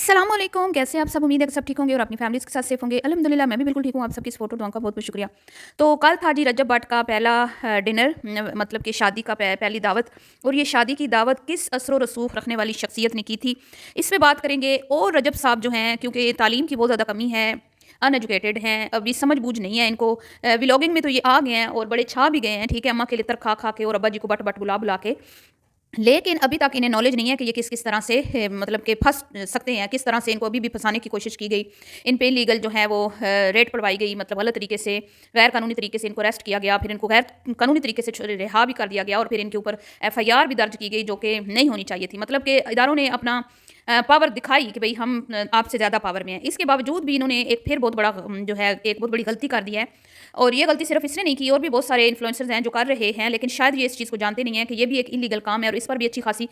अस्सलामुअलैकुम, कैसे हैं आप सब? उम्मीद है कि सब ठीक होंगे और अपनी फैमिलीज़ के साथ सेफ होंगे। अल्हम्दुलिल्लाह मैं भी बिल्कुल ठीक हूँ। आप सबकी सपोर्ट और दुआ का बहुत-बहुत शुक्रिया। तो कल था जी रजब भट्ट का पहला डिनर, मतलब कि शादी का पहली दावत। और ये शादी की दावत किस असर व रसूख रखने वाली शख्सियत ने की थी, इस पे बात करेंगे। और रजब साहब जो हैं, क्योंकि तालीम की बहुत ज़्यादा कमी है, अनएजुकेटेड हैं, अभी समझ-बूझ नहीं है इनको। व्लॉगिंग में तो ये आ गए हैं और बड़े छा भी गए हैं, ठीक है? अम्मा के लितर खा-खा के और अब्बा जी को बट-बट बुला-बुला के। लेकिन अभी तक इन्हें नॉलेज नहीं है कि ये किस-किस तरह से मतलब कि फँस सकते हैं, किस तरह से इनको अभी भी फँसाने की कोशिश की गई। इन पे इलीगल जो है वो रेड पड़वाई गई, मतलब गलत तरीके से, गैर कानूनी तरीके से इनको अरेस्ट किया गया, फिर इनको गैर कानूनी तरीके से रिहा भी कर दिया गया और फिर इनके ऊपर एफआईआर भी दर्ज की गई, जो कि नहीं होनी चाहिए थी। मतलब कि इदारों ने अपना पावर दिखाई कि भई हम आपसे ज़्यादा पावर में हैं। इसके बावजूद भी इन्होंने एक फिर बहुत बड़ा जो है एक बहुत बड़ी गलती कर दी है। और ये गलती सिर्फ़ इसने नहीं की, और भी बहुत सारे इन्फ्लुएंसर्स हैं जो कर रहे हैं, लेकिन शायद ये इस चीज़ को जानते नहीं हैं कि ये भी एक इल्लीगल काम है और इस पर भी अच्छी खासी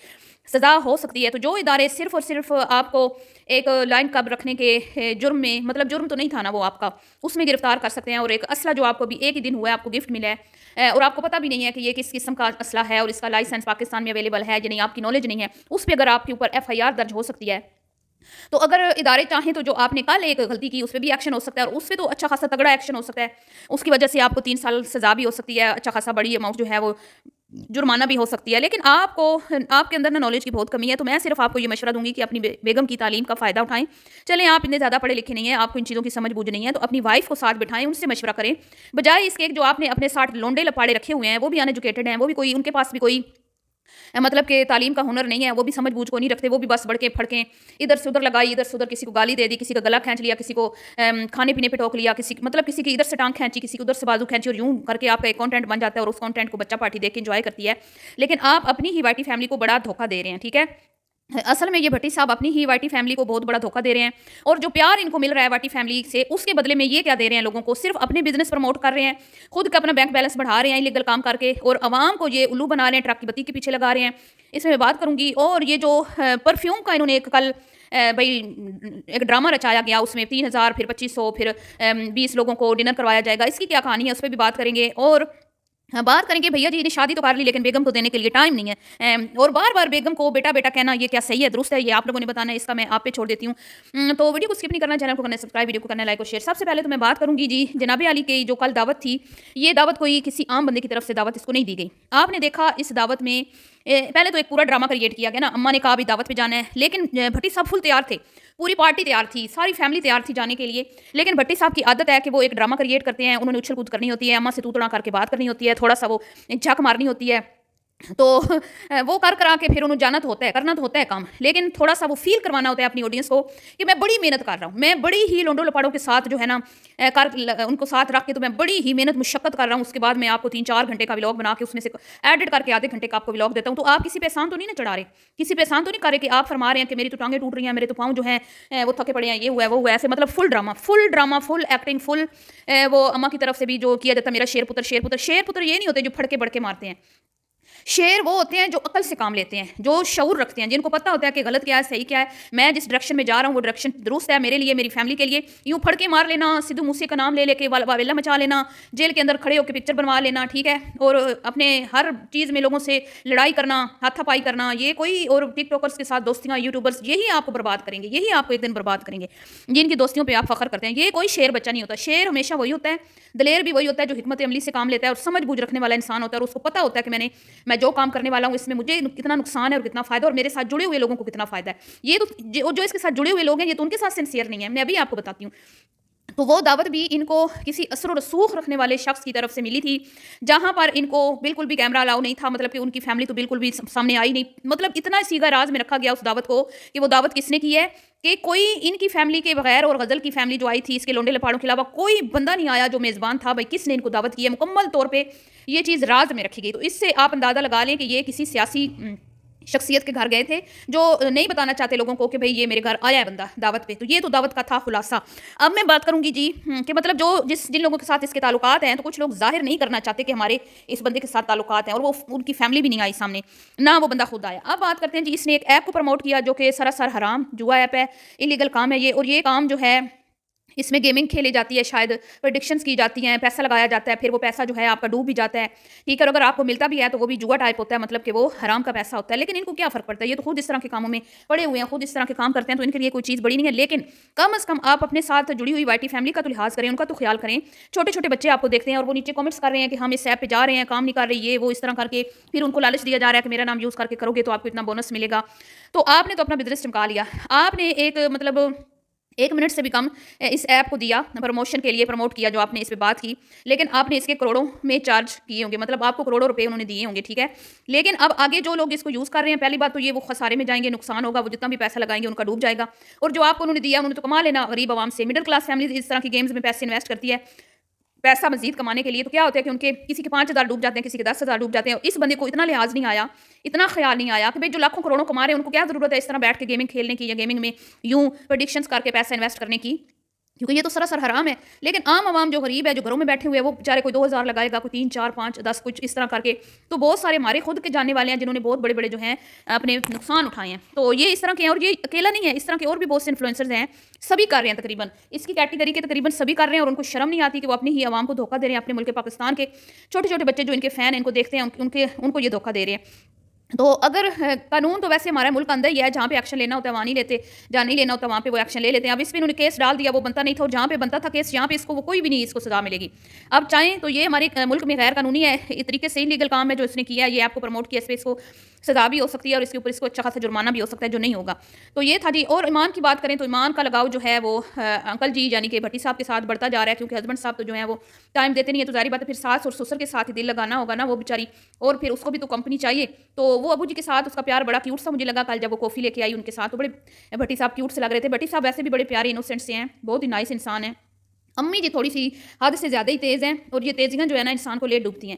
सज़ा हो सकती है। तो जो इदारे सिर्फ़ और सिर्फ़ आपको एक लाइन कब रखने के जुर्म में, मतलब जुर्म तो नहीं था ना वो आपका, उसमें गिरफ़्तार कर सकते हैं, और एक असला जो आपको अभी एक ही दिन हुआ है, आपको गिफ्ट मिला है, और आपको पता भी नहीं है कि ये किस किस्म का असला है और इसका लाइसेंस पाकिस्तान में अवेलेबल है या नहीं, आपकी नॉलेज नहीं है, उस पे अगर आपके ऊपर एफआईआर दर्ज हो सकती है। तो अगर इदारे चाहें तो जो आपने कल एक गलती की उस पे भी एक्शन हो सकता है, और उस पे तो अच्छा खासा तगड़ा एक्शन हो सकता है। उसकी वजह से आपको 3 साल सज़ा भी हो सकती है, अच्छा खासा बड़ी अमाउंट जो है वो जुर्माना भी हो सकती है। लेकिन आपको, आपके अंदर ना नॉलेज की बहुत कमी है, तो मैं सिर्फ़ आपको ये मशवरा दूँगी कि अपनी बेगम की तालीम का फ़ायदा उठाएँ। चलें, आप इतने ज़्यादा पढ़े लिखे नहीं हैं, आपको इन चीज़ों की समझ-बूझ नहीं है, तो अपनी वाइफ़ को साथ बिठाएँ, उनसे मशवरा करें। बजाए इसके जो आपने अपने साथ लोंडे लपाड़े रखे हुए हैं, वो भी अनएजुकेटेड हैं, वो भी कोई, उनके पास भी कोई मतलब कि तालीम का हुनर नहीं है, वो भी समझ-बूझ को नहीं रखते, वो भी बस बड़के-फड़के इधर से उधर लगाई, इधर से उधर किसी को गाली दे दी, किसी का गला खींच लिया, किसी को खाने-पीने पे टोक लिया, किसी की इधर से टाँग खींची, किसी की उधर से बाजू खींची, और यूँ करके आपका एक कंटेंट बन जाता है और उस कंटेंट को बच्चा पार्टी देख के एन्जॉय करती है। लेकिन आप अपनी ही वाइटी फैमिली को बड़ा धोखा दे रहे हैं, ठीक है? असल में ये भट्टी साहब अपनी ही वाइटी फैमिली को बहुत बड़ा धोखा दे रहे हैं, और जो प्यार इनको मिल रहा है वाइटी फैमिली से, उसके बदले में ये क्या दे रहे हैं लोगों को? सिर्फ अपने बिजनेस प्रमोट कर रहे हैं, खुद का अपना बैंक बैलेंस बढ़ा रहे हैं इलीगल काम करके, और आवाम को ये उल्लू बना रहे हैं, ट्रक की बत्ती के पीछे लगा रहे हैं। इसमें मैं बात करूंगी। और ये जो परफ्यूम का इन्होंने एक कल भाई एक ड्रामा रचाया गया, उसमें 3,000 फिर 2,500 फिर 20 लोगों को डिनर करवाया जाएगा, इसकी क्या कहानी है, उस पर भी बात करेंगे। और हाँ, बात करेंगे भैया जी ने शादी तो कर ली, लेकिन बेगम को देने के लिए टाइम नहीं है। और बार-बार बेगम को बेटा-बेटा कहना, ये क्या सही है, दुरुस्त है? ये आप लोगों ने बताना है, इसका मैं आप पे छोड़ देती हूँ। तो वीडियो को स्किप नहीं करना, चैनल को करना है सब्सक्राइब, वीडियो को करना है लाइक और शेयर। सबसे पहले तो मैं बात करूँगी जी जनाब अली की जो कल दावत थी, ये दावत कोई किसी आम बंदे की तरफ से दावत इसको नहीं दी गई। आपने देखा इस दावत में पहले तो एक पूरा ड्रामा क्रिएट किया गया ना, अम्मा ने कहा अभी दावत पे जाना है, लेकिन भट्टी साहब फुल तैयार थे, पूरी पार्टी तैयार थी, सारी फैमिली तैयार थी जाने के लिए। लेकिन भट्टी साहब की आदत है कि वो एक ड्रामा क्रिएट करते हैं, उन्होंने उछल-कूद करनी होती है, अम्मा से तू-तड़ा करके बात करनी होती है, थोड़ा-सा वो झक मारनी होती है। तो वो कर करा के फिर उन्हें जाना तो होता है, करना तो होता है काम, लेकिन थोड़ा-सा वो फ़ील करवाना होता है अपनी ऑडियंस को कि मैं बड़ी मेहनत कर रहा हूँ। मैं बड़ी ही लोंडो-लपाड़ों के साथ जो है ना उनको साथ रख के, तो मैं बड़ी ही मेहनत मुशक्कत कर रहा हूँ। उसके बाद मैं आपको 3-4 घंटे का व्लॉग बना के उसमें से एडिट करके आधे घंटे का आपको व्लॉग देता हूँ। तो आप किसी पे एहसान तो नहीं ना चढ़ा रहे, किसी पे एहसान तो नहीं कर रहे कि आप फरमा रहे हैं कि मेरी तो टाँगें टूट रही हैं, मेरे तो पाँव जो हैं वो थके पड़े हैं, ये हुआ है, वो हुआ है। ऐसे मतलब full drama, full acting, full वो अम्मा की तरफ से भी जो किया जाता है, मेरा शेर पुत्र, शेर पुत्र। शेर पुत्र ये नहीं होते जो फड़के-बड़के मारते हैं। शेर वो होते हैं जो अकल से काम लेते हैं, जो शऊर रखते हैं, जिनको पता होता है कि गलत क्या है, सही क्या है, मैं जिस डायरेक्शन में जा रहा हूँ वो डायरेक्शन दुरुस्त है मेरे लिए, मेरी फैमिली के लिए। यूँ फड़के मार लेना, सिद्धू मूसे का नाम ले लेके वावेला मचा लेना, जेल के अंदर खड़े होकर पिक्चर बनवा लेना, ठीक है, और अपने हर चीज़ में लोगों से लड़ाई करना, हाथापाई करना, ये कोई, और टिकटॉकर्स के साथ दोस्तियाँ, यूट्यूबर्स, यही आपको बर्बाद करेंगे, यही आपको एक दिन बर्बाद करेंगे, जिनकी दोस्तियों पर आप फख्र करते हैं। ये कोई शेर बच्चा नहीं होता। शेर हमेशा वही होता है, दलेर भी वही होता है जो हिकमत अमली से काम लेता है और समझ बूझ रखने वाला इंसान होता है, और उसको पता होता है कि मैं जो काम करने वाला हूँ इसमें मुझे कितना नुकसान है और कितना फायदा, और मेरे साथ जुड़े हुए लोगों को कितना फायदा है। ये तो जो इसके साथ जुड़े हुए लोग हैं, ये तो उनके साथ सिंसियर नहीं है। मैं अभी आपको बताती हूँ। तो वो दावत भी इनको किसी असर रसूख रखने वाले शख्स की तरफ से मिली थी, जहाँ पर इनको बिल्कुल भी कैमरा अलाउ नहीं था, मतलब कि उनकी फैमिली तो बिल्कुल भी सामने आई नहीं। मतलब इतना सीगा राज में रखा गया उस दावत को कि वो दावत किसने की है, कि कोई इनकी फैमिली के बगैर, और गजल की फैमिली जो आई थी, इसके लोंडे लपाड़ों के अलावा कोई बंदा नहीं आया जो मेज़बान था। भाई किसने इनको दावत की है, मुकम्मल तौर पर ये चीज़ राज में रखी गई। तो इससे आप अंदाज़ा लगा लें कि ये किसी सियासी शख्सियत के घर गए थे, जो नहीं बताना चाहते लोगों को कि भई ये मेरे घर आया है बंदा दावत पे। तो ये तो दावत का था खुलासा। अब मैं बात करूँगी जी कि मतलब जिन लोगों के साथ इसके ताल्लुकात हैं, तो कुछ लोग ज़ाहिर नहीं करना चाहते कि हमारे इस बंदे के साथ ताल्लुकात हैं, और वो उनकी फैमिली भी नहीं आई सामने, ना वो बंदा खुद आया। अब बात करते हैं जी, इसने एक ऐप को प्रमोट किया जो कि सरासर हराम जुआ ऐप है, इल्लीगल काम है ये, और ये काम जो है इसमें गेमिंग खेली जाती है, शायद प्रेडिक्शंस की जाती हैं, पैसा लगाया जाता है, फिर वो पैसा जो है आपका डूब भी जाता है, ठीक है? और अगर आपको मिलता भी है तो वो भी जुआ टाइप होता है, मतलब कि वो हराम का पैसा होता है। लेकिन इनको क्या फ़र्क पड़ता है? ये तो खुद इस तरह के कामों में पड़े हुए हैं, खुद इस तरह के काम करते हैं, तो इनके लिए कोई चीज़ बड़ी नहीं है। लेकिन कम से कम आप अपने साथ जुड़ी हुई वाईटी फैमिली का तो लिहाज़ करें, उनका तो ख़्याल करें। छोटे-छोटे बच्चे आपको देखते हैं और वो नीचे कमेंट्स कर रहे हैं कि हम इस ऐप पे जा रहे हैं, काम नहीं कर रहे, ये वो इस तरह करके, फिर उनको लालच दिया जा रहा है कि मेरा नाम यूज़ करके करोगे तो आपको इतना बोनस मिलेगा। तो आपने तो अपना बिज़नेस चमका लिया। आपने एक मतलब 1 मिनट से भी कम इस ऐप को दिया प्रमोशन के लिए, प्रमोट किया जो आपने इस पे बात की, लेकिन आपने इसके करोड़ों में चार्ज किए होंगे, मतलब आपको करोड़ों रुपए उन्होंने दिए होंगे, ठीक है? लेकिन अब आगे जो लोग इसको यूज़ कर रहे हैं, पहली बात तो ये वो खसारे में जाएँगे, नुकसान होगा, वो जितना भी पैसा लगाएँगे उनका डूब जाएगा। और जो आपको उन्होंने दिया, उन्होंने तो कमा लेना गरीब आवाम से। मिडल क्लास फैमिली इस तरह की गेम्स में पैसे इन्वेस्ट करती है, पैसा मज़ीद कमाने के लिए, तो क्या होता है कि उनके किसी के 5,000 डूब जाते हैं, किसी के 10,000 डूब जाते हैं। और इस बंदे को इतना लिहाज़ नहीं आया, इतना ख़्याल नहीं आया कि भई जो लाखों करोड़ों कमा रहे हैं, उनको क्या ज़रूरत है इस तरह बैठ के गेमिंग खेलने की या गेमिंग में यूँ प्रेडिक्शंस करके पैसा इन्वेस्ट करने की। क्योंकि ये तो सरासर हराम है। लेकिन आम आवाम जो गरीब है, जो घरों में बैठे हुए हैं, वो बेचारे कोई 2,000 लगाएगा, कोई 3, 4, 5, 10 कुछ इस तरह करके। तो बहुत सारे हमारे खुद के जानने वाले हैं जिन्होंने बहुत बड़े-बड़े जो हैं अपने नुकसान उठाए हैं। तो ये इस तरह के हैं और ये अकेला नहीं है, इस तरह के और भी बहुत से इन्फ्लुएंसर्स हैं, सभी कर रहे हैं तकरीबन। इसकी कैटेगरी के तकरीबन सभी कर रहे हैं और उनको शर्म नहीं आती कि वो अपनी ही आवाम को धोखा दे रहे हैं। अपने मुल्क पाकिस्तान के छोटे-छोटे बच्चे जो इनके फ़ैन हैं, इनको देखते हैं, उनको ये धोखा दे रहे हैं। तो अगर कानून तो वैसे हमारा मुल्क अंदर ही है, जहाँ पे एक्शन लेना होता है वहाँ नहीं लेते, जहाँ नहीं लेना होता वहाँ पे वो एक्शन ले लेते हैं। अब इस पे इन्होंने केस डाल दिया, वो बनता नहीं था, और जहाँ पे बनता था केस, यहाँ पे इसको वो कोई भी नहीं इसको सज़ा मिलेगी। अब चाहें तो ये हमारे मुल्क में गैर कानूनी है, एक तरीके से इल्लीगल काम है जो इसने किया है, ये आपको प्रमोट किया, इस पे इसको सज़ा भी हो सकती है और इसके ऊपर इसको अच्छा खासा जुर्माना भी हो सकता है, जो नहीं होगा। तो ये था जी। और ईमान की बात करें तो ईमान का लगाव जो है वो अंकल जी यानी कि भट्टी साहब के साथ बढ़ता जा रहा है, क्योंकि हस्बैंड साहब तो जो है वो टाइम देते नहीं है, तो ज़ाहिर बात है फिर सास और ससुर के साथ ही दिल लगाना होगा ना वो बेचारी, और फिर उसको भी तो कंपनी चाहिए। तो वो अबू जी के साथ उसका प्यार बड़ा क्यूट सा मुझे लगा कल जब वो कॉफ़ी लेके आई उनके साथ, तो बड़े भट्टी साहब क्यूट से लग रहे थे। भट्टी साहब वैसे भी बड़े प्यारे इनोसेंट से हैं, बहुत ही नाइस इंसान हैं। अम्मी जी थोड़ी-सी हद से ज़्यादा ही तेज़ हैं, और ये तेज़ियाँ जो है ना इंसान को ले डूबती हैं।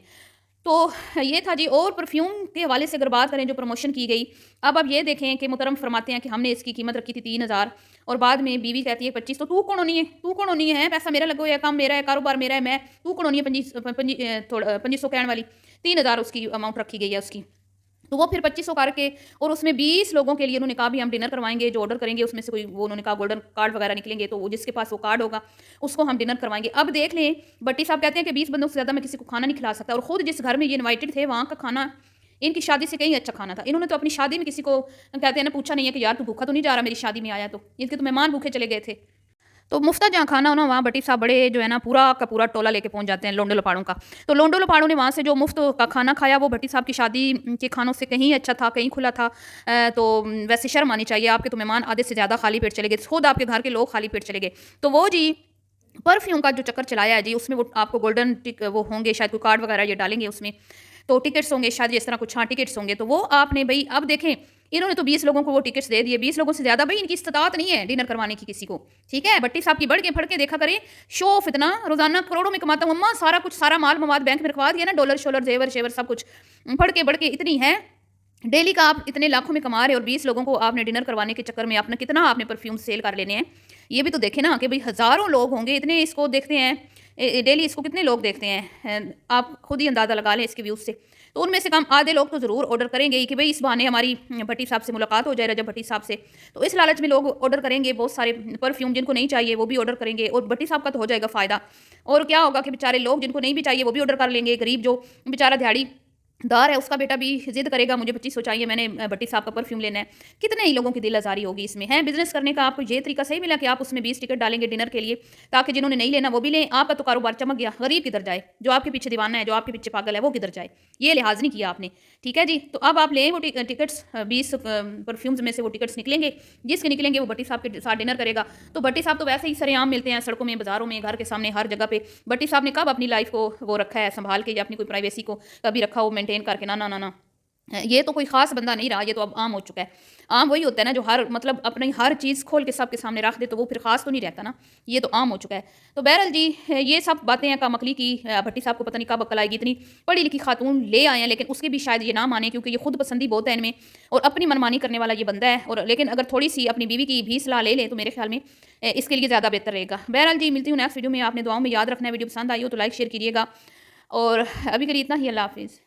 तो ये था जी। और परफ्यूम के हवाले से अगर बात करें जो प्रमोशन की गई, अब आप ये देखें कि मुहतरम फरमाते हैं कि हमने इसकी कीमत रखी थी 3,000 और बाद में बीवी कहती है 25। तो तू कौन होनी है? तू कौन होनी है? पैसा मेरा लगो या काम मेरा है, कारोबार मेरा है, मैं तू कौन होनी है 2500 कहने वाली? 3,000 उसकी अमाउंट रखी गई है उसकी। तो वो फिर 2500 करके, और उसमें 20 लोगों के लिए उन्होंने कहा भी हम डिनर करवाएँगे, जो ऑर्डर करेंगे उसमें से कोई, वो उन्होंने कहा गोल्डन कार्ड वगैरह निकलेंगे, तो वो जिसके पास वो कार्ड होगा उसको हम डिनर करवाएँगे। अब देख लें, भट्टी साहब कहते हैं कि 20 बंदों से ज़्यादा मैं किसी को खाना नहीं खिला सकता, और खुद जिस घर में ये इनवाइटेड थे वहाँ का खाना इनकी शादी से कहीं अच्छा खाना था। इन्होंने तो अपनी शादी में किसी को कहते हैं ना पूछा नहीं है कि यार तू भूखा तो नहीं जा रहा मेरी शादी में आया तो? इनके तो मेहमान भूखे चले गए थे। तो मुफ्ता जहाँ खाना हो ना, वहाँ भट्टी साहब बड़े जो है ना पूरा का पूरा टोला लेके पहुँच जाते हैं लोंडे लपाड़ों का। तो लोंडे लपाड़ों ने वहाँ से जो मुफ्त का खाना खाया वो भट्टी साहब की शादी के खानों से कहीं अच्छा था, कहीं खुला था। तो वैसे शर्म आनी चाहिए, आपके तो मेहमान आधे से ज़्यादा खाली पेट चले गए, खुद आपके घर के लोग खाली पेट चले गए। तो वो जी परफ्यूम का जो चक्कर चलाया है जी, उसमें वो आपको गोल्डन वो होंगे, शायद कोई कार्ड वगैरह ये डालेंगे उसमें, तो टिकट्स होंगे शायद इस तरह कुछ, हाँ टिकट्स होंगे। तो वो आपने भई अब देखें, इन्होंने तो 20 लोगों को वो टिकट्स दे दिए, 20 लोगों से ज़्यादा भई इनकी इस्तिताअत नहीं है डिनर करवाने की किसी को, ठीक है? भट्टी साहब की बढ़ के फड़ के देखा करें, शो ऑफ इतना, रोज़ाना करोड़ों में कमाता हूँ अम्मा, सारा कुछ, सारा माल मवाद बैंक में रखवा दिया ना, डॉलर शॉलर ज़ेवर शेवर सब कुछ, फड़ के बढ़ के इतनी है। डेली का आप इतने लाखों में कमा रहे हो और 20 लोगों को आपने डिनर करवाने के चक्कर में आपने कितना आपने परफ्यूम सेल कर लेने हैं। ये भी तो देखें ना कि भाई हज़ारों लोग होंगे, इतने इसको देखते हैं, डेली इसको कितने लोग देखते हैं, आप खुद ही अंदाज़ा लगा लें इसके व्यूज़ से। तो उनमें से कम आधे लोग तो ज़रूर ऑर्डर करेंगे ही कि भाई इस बहाने हमारी भट्टी साहब से मुलाकात हो जाए, रजब भट्टी साहब से। तो इस लालच में लोग ऑर्डर करेंगे, बहुत सारे परफ्यूम जिनको नहीं चाहिए वो भी ऑर्डर करेंगे, और भट्टी साहब का तो हो जाएगा फ़ायदा। और क्या होगा कि बेचारे लोग जिनको नहीं भी चाहिए वो भी ऑर्डर कर लेंगे, गरीब जो बेचारा दिहाड़ी दार है उसका बेटा भी ज़िद करेगा मुझे 2500 चाहिए, मैंने भट्टी साहब का परफ्यूम लेना है। कितने ही लोगों की दिल आज़ारी होगी इसमें, है बिज़नेस करने का आपको ये तरीका सही मिला कि आप उसमें 20 टिकट डालेंगे डिनर के लिए, ताकि जिन्होंने नहीं लेना वो भी लें, आपका तो कारोबार चमक गया। गरीब किधर जाए? जो आपके पीछे दीवाना है, जो आपके पीछे पागल है, वो किधर जाए? ये लिहाज नहीं किया आपने, ठीक है जी। तो अब आप लें वो टिकट्स, 20 परफ्यूम्स में से वो टिकट्स निकलेंगे, जिसके निकलेंगे वो भट्टी साहब के साथ डिनर करेगा। तो भट्टी साहब तो वैसे ही सरेआम मिलते हैं सड़कों में, बाज़ारों में, घर के सामने, हर जगह पे। भट्टी साहब ने कब अपनी लाइफ को वो रखा है संभाल के, या अपनी कोई प्राइवेसी को कभी रखा हो मेंटेन करके? ना, ना, ना, ना। ये तो कोई ख़ास बंदा नहीं रहा, ये तो अब आम हो चुका है। आम वही होता है ना जो हर मतलब अपनी हर चीज़ खोल के सबके सामने रख दे, तो वो फिर ख़ास तो नहीं रहता ना, ये तो आम हो चुका है। तो बहरहाल जी, ये सब बातें हैं कामकली की। भट्टी साहब को पता नहीं कब अक्ल आएगी, इतनी पढ़ी लिखी खातून ले आए हैं, लेकिन उसकी भी शायद ये ना माने, क्योंकि ये खुद पसंदी बहुत है इनमें और अपनी मनमानी करने वाला ये बंदा है। और लेकिन अगर थोड़ी सी अपनी बीवी की भी सलाह ले लें तो मेरे ख्याल में इसके लिए ज़्यादा बेहतर रहेगा। बहरहाल जी, मिलती हूँ नेक्स्ट वीडियो में। आपने दुआओं में याद रखना है। वीडियो पसंद आई हो तो लाइक शेयर कीजिएगा, और अभी के लिए इतना ही। अल्लाह हाफ़िज़।